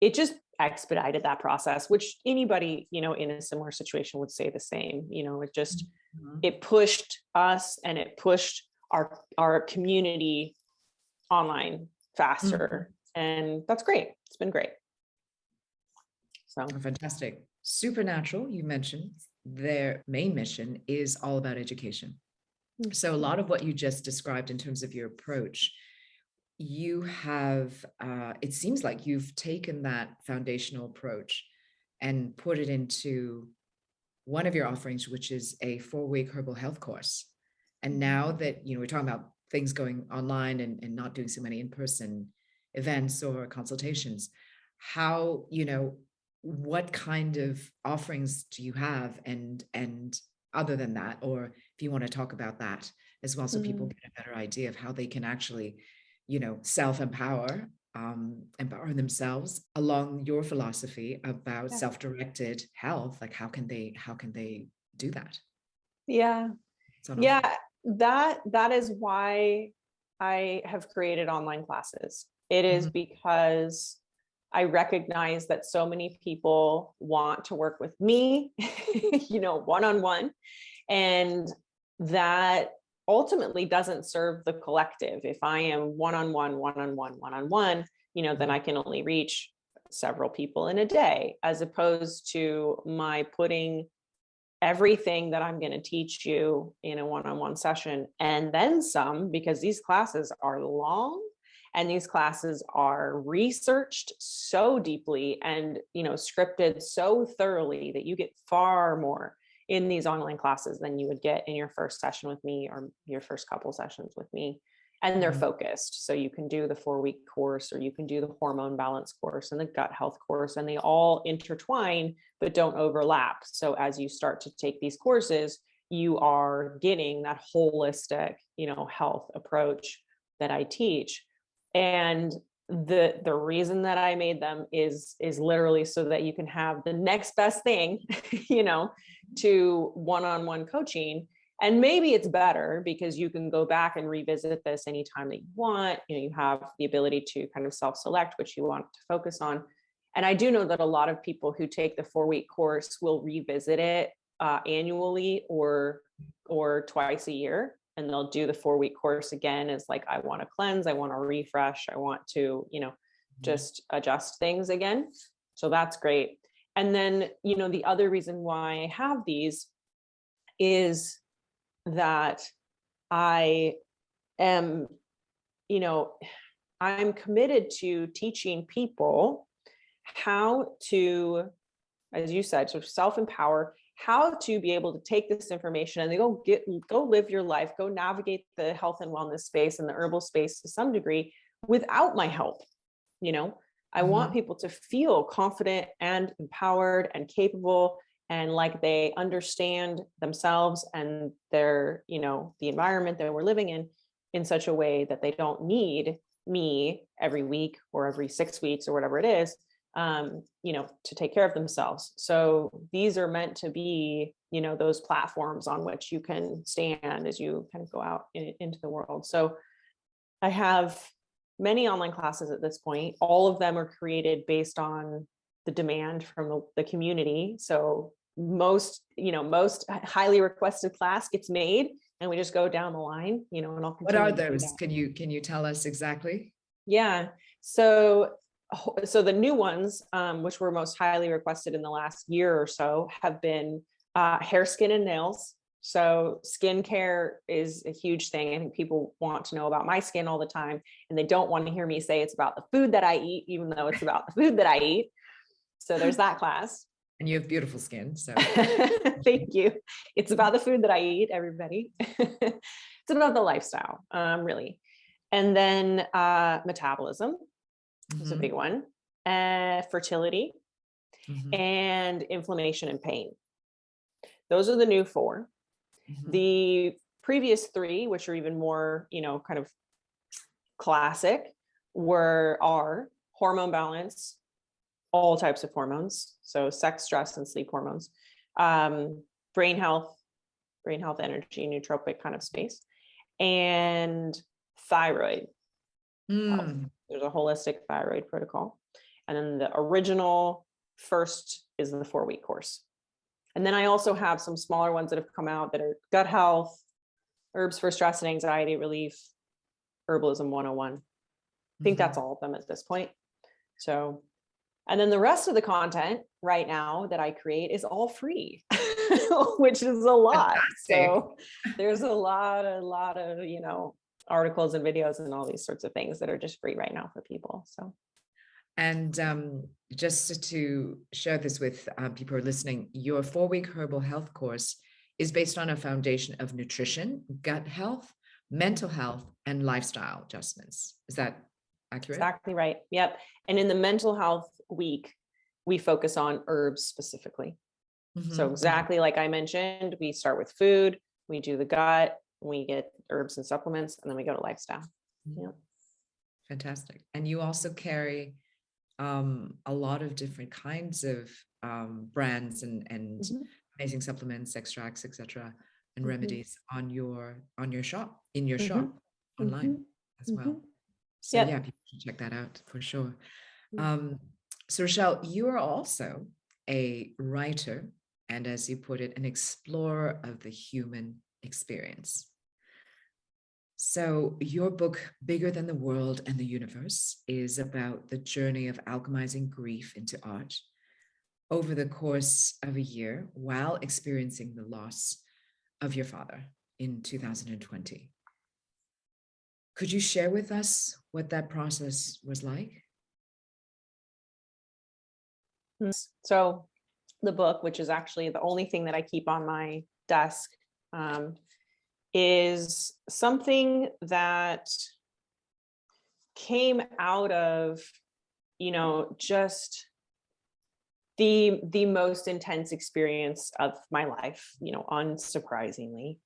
It just expedited that process, which anybody, in a similar situation would say the same. It just, it pushed us and it pushed our community online faster. And that's great. It's been great. So fantastic. Supernatural, you mentioned their main mission is all about education. So a lot of what you just described in terms of your approach, you have, it seems like you've taken that foundational approach and put it into one of your offerings, which is a 4-week herbal health course. And now that, we're talking about things going online and not doing so many in-person events or consultations, how, what kind of offerings do you have? And other than that, or if you want to talk about that as well, so people get a better idea of how they can actually, self-empower, empower themselves along your philosophy about self-directed health. Like, how can they do that? Yeah. That is why I have created online classes. It is because I recognize that so many people want to work with me, one-on-one, and that ultimately doesn't serve the collective. If I am one-on-one, then I can only reach several people in a day, as opposed to my putting everything that I'm going to teach you in a one-on-one session and then some, because these classes are long. And these classes are researched so deeply and, scripted so thoroughly that you get far more in these online classes than you would get in your first session with me or your first couple sessions with me. And they're focused. So you can do the 4-week course, or you can do the hormone balance course and the gut health course, and they all intertwine, but don't overlap. So as you start to take these courses, you are getting that holistic, health approach that I teach. And the reason that I made them is literally so that you can have the next best thing, to one-on-one coaching. And maybe it's better because you can go back and revisit this anytime that you want. You have the ability to kind of self-select which you want to focus on. And I do know that a lot of people who take the 4-week course will revisit it annually or twice a year. And they'll do the 4-week course again as like, I want to cleanse, I want to refresh, I want to, just adjust things again. So that's great. And then, the other reason why I have these is that I am, I'm committed to teaching people how to, as you said, sort of self-empower how to be able to take this information and they go live your life, go navigate the health and wellness space and the herbal space to some degree without my help. I want people to feel confident and empowered and capable and like they understand themselves and their, the environment that we're living in such a way that they don't need me every week or every 6 weeks or whatever it is, to take care of themselves. So these are meant to be, those platforms on which you can stand as you kind of go out into the world. So I have many online classes at this point. All of them are created based on the demand from the community. So most highly requested class gets made and we just go down the line, and I'll continue. What are those? Can you tell us exactly? Yeah. So the new ones, which were most highly requested in the last year or so, have been hair, skin, and nails. So skincare is a huge thing. I think people want to know about my skin all the time, and they don't want to hear me say it's about the food that I eat, even though it's about the food that I eat. So there's that class. And you have beautiful skin. So thank you. It's about the food that I eat, everybody. It's about the lifestyle, really. And then metabolism is a big one. Fertility and inflammation and pain. Those are the new 4. The previous 3, which are even more, kind of classic, are hormone balance, all types of hormones. So sex, stress, and sleep hormones, brain health, energy, nootropic kind of space, and thyroid. There's a holistic thyroid protocol. And then the original first is the 4-week course. And then I also have some smaller ones that have come out that are gut health, herbs for stress and anxiety relief, Herbalism 101. I think that's all of them at this point. So, and then the rest of the content right now that I create is all free, which is a lot. Fantastic. So there's a lot of, articles and videos and all these sorts of things that are just free right now for people. So. And just to share this with people who are listening, your 4-week herbal health course is based on a foundation of nutrition, gut health, mental health, and lifestyle adjustments. Is that accurate? Exactly right. Yep. And in the mental health week, we focus on herbs specifically. So exactly like I mentioned, we start with food, we do the gut, we get herbs and supplements, and then we go to lifestyle. Yeah. Fantastic. And you also carry a lot of different kinds of brands and amazing supplements, extracts, etc., and remedies on your shop, in your shop online as well. So yeah, people should check that out for sure. So Rachelle, you are also a writer and, as you put it, an explorer of the human experience. So your book, Bigger Than the World and the Universe, is about the journey of alchemizing grief into art over the course of a year while experiencing the loss of your father in 2020. Could you share with us what that process was like? So the book, which is actually the only thing that I keep on my desk, is something that came out of, just the most intense experience of my life, unsurprisingly.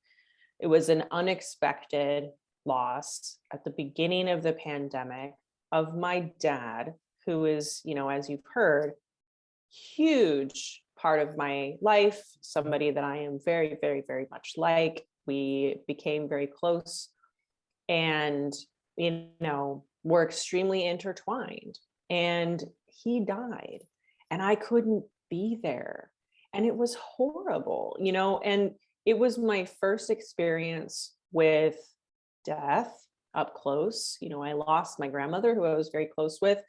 It was an unexpected loss at the beginning of the pandemic of my dad, who is, as you've heard, huge part of my life, somebody that I am very, very, very much like. We became very close and, we're extremely intertwined, and he died and I couldn't be there. And it was horrible, and it was my first experience with death up close. I lost my grandmother, who I was very close with,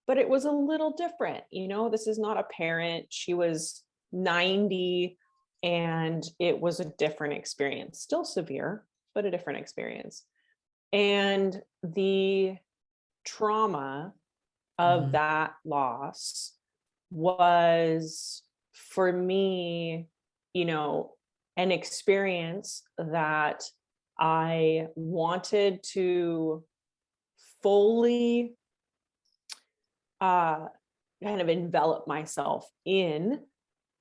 but it was a little different. This is not a parent. She was 90 and it was a different experience, still severe, but a different experience. And the trauma of that loss was, for me, an experience that I wanted to fully kind of envelop myself in.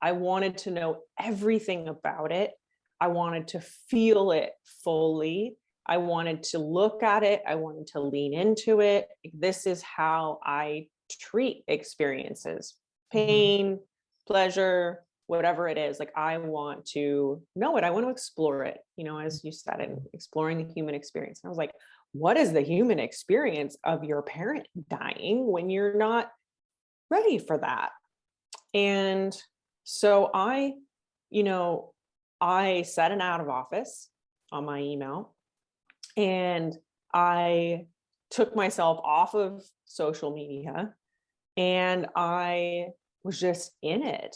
I wanted to know everything about it. I wanted to feel it fully. I wanted to look at it. I wanted to lean into it. This is how I treat experiences, pain, pleasure, whatever it is. Like, I want to know it. I want to explore it, as you said, and exploring the human experience. And I was like, what is the human experience of your parent dying when you're not ready for that? And so I set an out of office on my email, and I took myself off of social media, and I was just in it.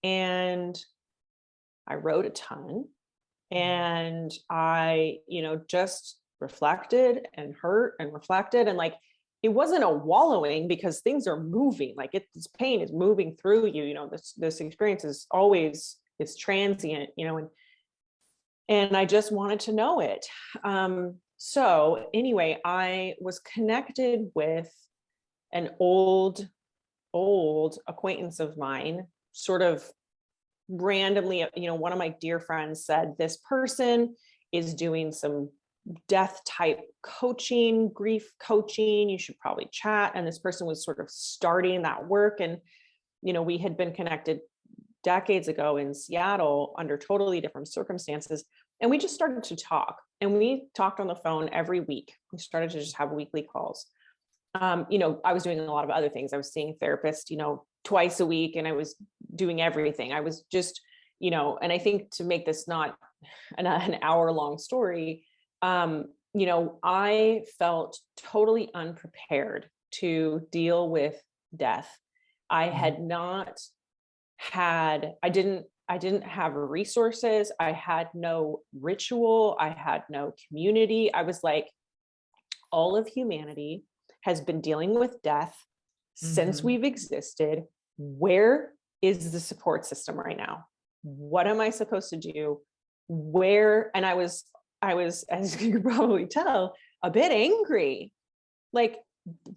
And I wrote a ton, and I, just reflected and hurt and reflected. And like, it wasn't a wallowing, because things are moving, like this pain is moving through you, this experience is always, it's transient, and I just wanted to know it. So anyway, I was connected with an old acquaintance of mine, sort of randomly. One of my dear friends said, this person is doing some death type coaching, grief coaching, you should probably chat. And this person was sort of starting that work. And, we had been connected decades ago in Seattle under totally different circumstances. And we just started to talk, and we talked on the phone every week. We started to just have weekly calls. I was doing a lot of other things. I was seeing a therapist, twice a week, and I was doing everything. I was just, and I think, to make this not an hour-long story, I felt totally unprepared to deal with death. I had not had, I didn't have resources. I had no ritual. I had no community. I was like, all of humanity has been dealing with death since we've existed. Where is the support system right now? What am I supposed to do? Where? And I was, as you can probably tell, a bit angry. Like,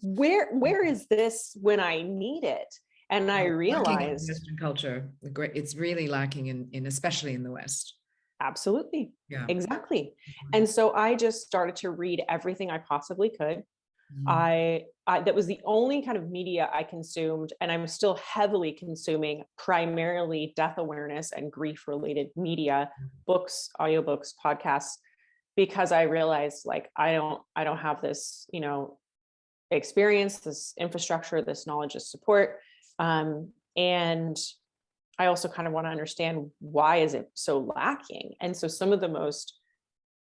where is this when I need it? And I realized, Western culture, it's really lacking in especially in the West. Absolutely. Yeah. Exactly. And so I just started to read everything I possibly could. I that was the only kind of media I consumed, and I'm still heavily consuming primarily death awareness and grief related media, books, audiobooks, podcasts, because I realized, like, I don't have this, experience, this infrastructure, this knowledge, this support. And I also kind of want to understand, why is it so lacking? And so some of the most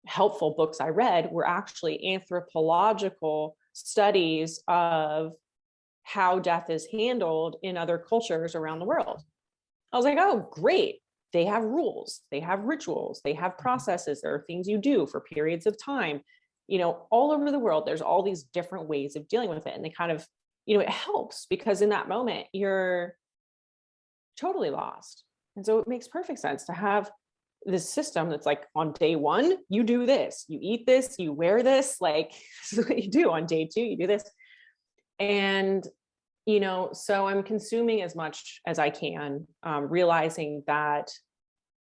helpful books I read were actually anthropological studies of how death is handled in other cultures around the world. I was like, oh, great. They have rules, they have rituals, they have processes, there are things you do for periods of time, all over the world. There's all these different ways of dealing with it. And they kind of, it helps, because in that moment, you're totally lost. And so it makes perfect sense to have this system that's like, on day one, you do this, you eat this, you wear this, like, this is what you do. On day two, you do this. And, so I'm consuming as much as I can, realizing that,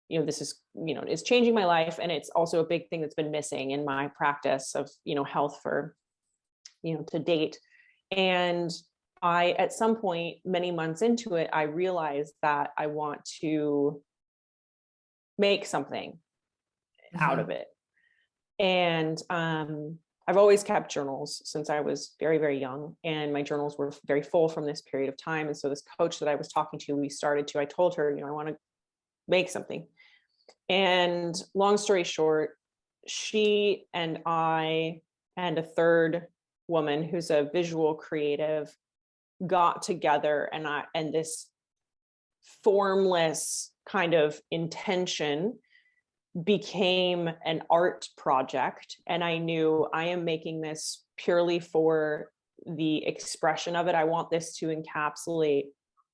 this is, is changing my life. And it's also a big thing that's been missing in my practice of, health for, to date. And I, at some point, many months into it, I realized that I want to make something out of it. And I've always kept journals since I was very, very young. And my journals were very full from this period of time. And so this coach that I was talking to, I told her, I want to make something. And long story short, she and I and a third woman who's a visual creative got together, and this formless kind of intention became an art project. And I knew, I am making this purely for the expression of it. I want this to encapsulate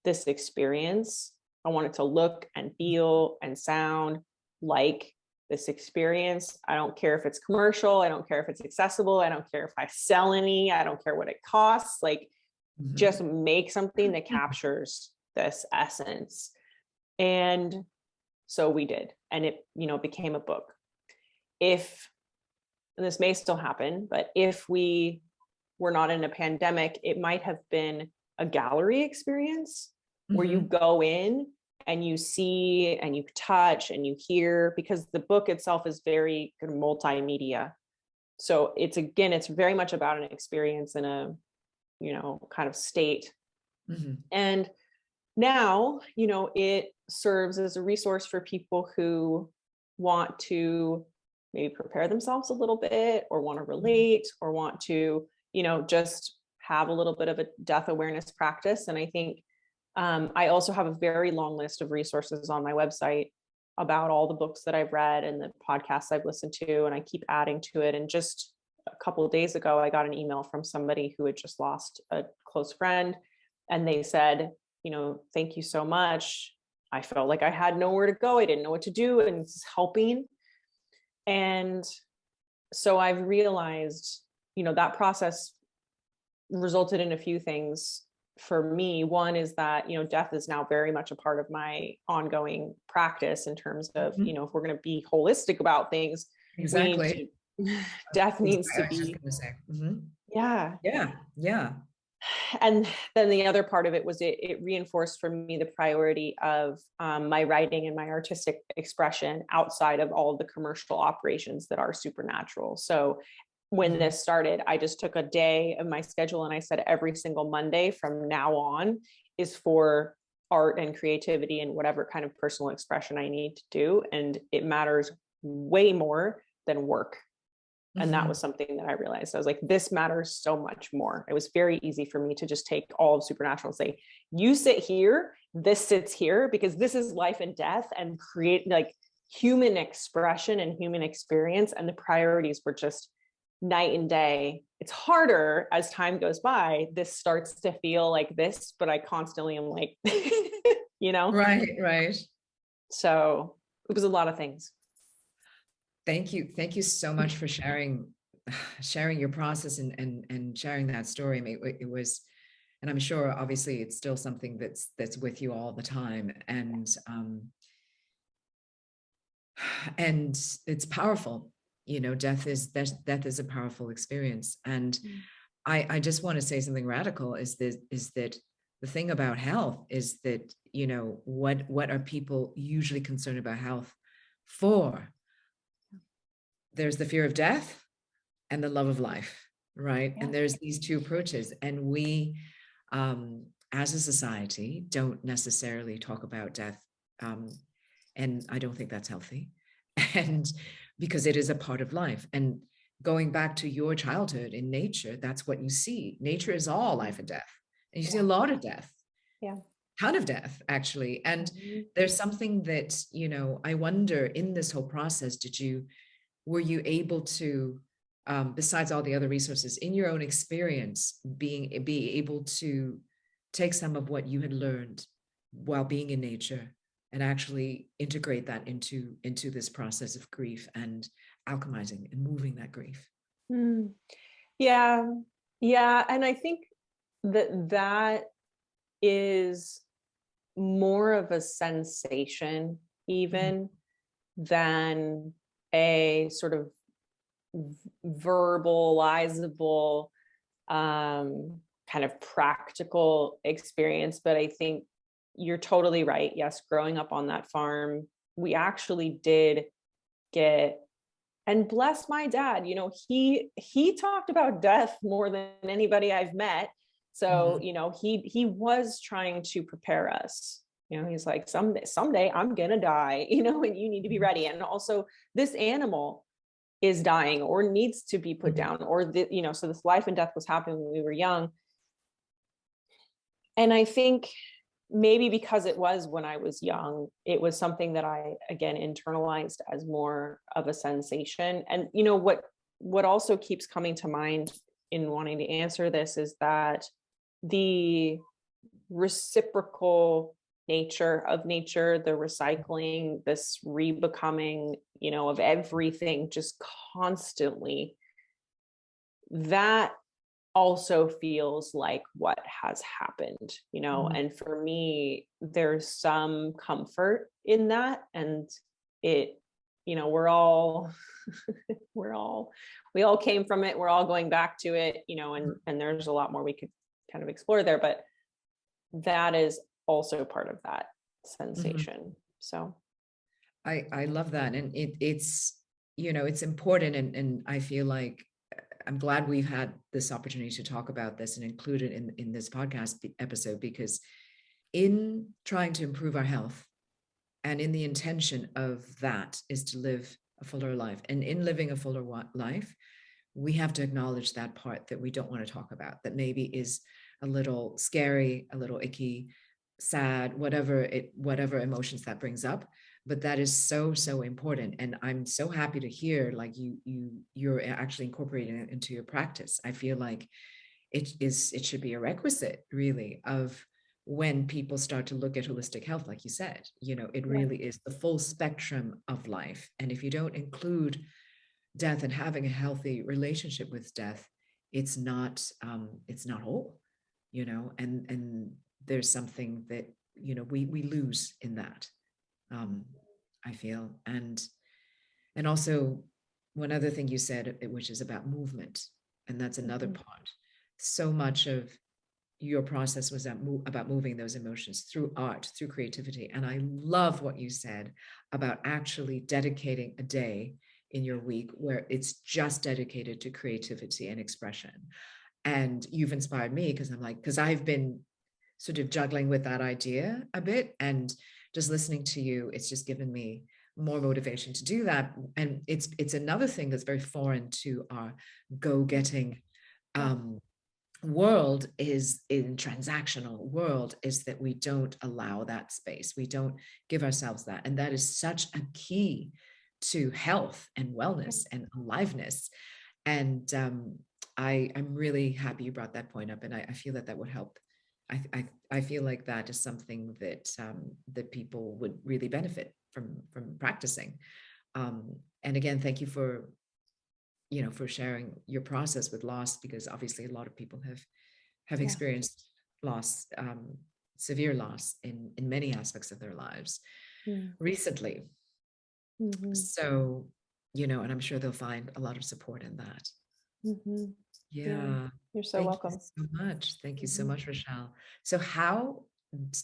this experience I want it to look and feel and sound like this experience. I don't care if it's commercial. I don't care if it's accessible. I don't care if I sell any. I don't care what it costs. Like, just make something that captures this essence. And so we did. And it, became a book. And this may still happen, but if we were not in a pandemic, it might have been a gallery experience where you go in and you see and you touch and you hear, because the book itself is very kind of multimedia. So it's very much about an experience in a, kind of state. And now, it serves as a resource for people who want to maybe prepare themselves a little bit, or want to relate, or want to, just have a little bit of a death awareness practice. And I think I also have a very long list of resources on my website about all the books that I've read and the podcasts I've listened to, and I keep adding to it. And just a couple of days ago, I got an email from somebody who had just lost a close friend, and they said, thank you so much. I felt like I had nowhere to go. I didn't know what to do, and it's helping. And so I've realized, that process resulted in a few things for me. One is that, death is now very much a part of my ongoing practice in terms of, if we're going to be holistic about things, Exactly. Death needs to be. Yeah. And then the other part of it was it reinforced for me the priority of my writing and my artistic expression outside of all of the commercial operations that are supernatural. So when this started, I just took a day of my schedule and I said every single Monday from now on is for art and creativity and whatever kind of personal expression I need to do. And it matters way more than work. And that was something that I realized. I was like, this matters so much more. It was very easy for me to just take all of Supernatural and say, you sit here, this sits here, because this is life and death, and create like human expression and human experience. And the priorities were just night and day. It's harder as time goes by. This starts to feel like this, but I constantly am like, Right. So it was a lot of things. Thank you so much for sharing your process and sharing that story. I mean, it was, and I'm sure obviously it's still something that's with you all the time, and it's powerful. Death is a powerful experience. And I just want to say something radical is that the thing about health is that, what are people usually concerned about health for? There's the fear of death and the love of life, right? Yeah. And there's these two approaches. And we, as a society, don't necessarily talk about death. And I don't think that's healthy. And because it is a part of life. And going back to your childhood in nature, that's what you see. Nature is all life and death. And you see a lot of death. Yeah. Ton of death, actually. And there's something that, I wonder in this whole process, were you able to, besides all the other resources, in your own experience, be able to take some of what you had learned while being in nature and actually integrate that into this process of grief and alchemizing and moving that grief? Yeah. And I think that is more of a sensation even than a sort of verbalizable kind of practical experience. But I think you're totally right. Yes, growing up on that farm, we actually did get, and bless my dad, he talked about death more than anybody I've met. So, he was trying to prepare us. He's like, someday I'm going to die, and you need to be ready. And also this animal is dying or needs to be put down, or so this life and death was happening when we were young. And I think maybe because it was when I was young, it was something that I, again, internalized as more of a sensation. And, what also keeps coming to mind in wanting to answer this is that the reciprocal nature of nature, the recycling, this rebecoming, of everything just constantly, that also feels like what has happened, and for me, there's some comfort in that. And it, we're all, we all came from it. We're all going back to it, and there's a lot more we could kind of explore there, but that is also part of that sensation. So I love that. And it's, it's important. And I feel like I'm glad we've had this opportunity to talk about this and include it in this podcast episode, because in trying to improve our health and in the intention of that is to live a fuller life. And in living a fuller life, we have to acknowledge that part that we don't want to talk about, that maybe is a little scary, a little icky, sad, whatever emotions that brings up. But that is so, so important. And I'm so happy to hear like you're actually incorporating it into your practice. I feel like it should be a requisite really of when people start to look at holistic health, like you said, it really is the full spectrum of life. And if you don't include death and having a healthy relationship with death, it's not whole, and there's something that, we lose in that. I feel. And also one other thing you said, which is about movement. And that's another part. So much of your process was about moving those emotions through art, through creativity. And I love what you said about actually dedicating a day in your week where it's just dedicated to creativity and expression. And you've inspired me because I've been sort of juggling with that idea a bit, and just listening to you, it's just given me more motivation to do that. And it's another thing that's very foreign to our go-getting world, is in transactional world, is that we don't allow that space. We don't give ourselves that. And that is such a key to health and wellness and aliveness. And I'm really happy you brought that point up. And I feel that would help. I feel like that is something that that people would really benefit from practicing. And again, thank you for sharing your process with loss, because obviously a lot of people have experienced loss, severe loss in many aspects of their lives recently. So, and I'm sure they'll find a lot of support in that. Yeah. You're so welcome. Thank you so much. Thank you so much, Rachelle. So how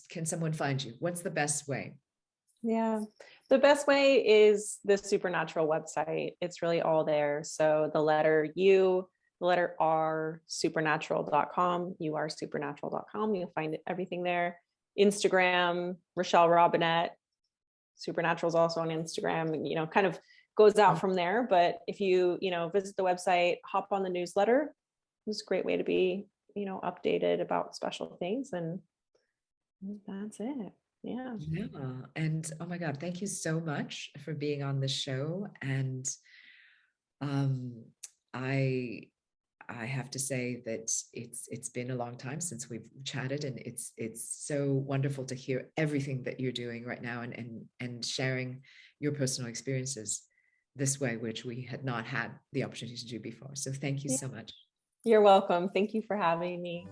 can someone find you? What's the best way? Yeah, the best way is the Supernatural website. It's really all there. So the letter U, the letter R, supernatural.com, supernatural.com. You'll find everything there. Instagram, Rachelle Robinett. Supernatural is also on Instagram, kind of goes out from there. But if you, visit the website, hop on the newsletter, it's a great way to be, updated about special things. And that's it. Yeah. And oh my God, thank you so much for being on the show. And I have to say that it's been a long time since we've chatted, and it's so wonderful to hear everything that you're doing right now, and sharing your personal experiences this way, which we had not had the opportunity to do before. So thank you so much. You're welcome. Thank you for having me.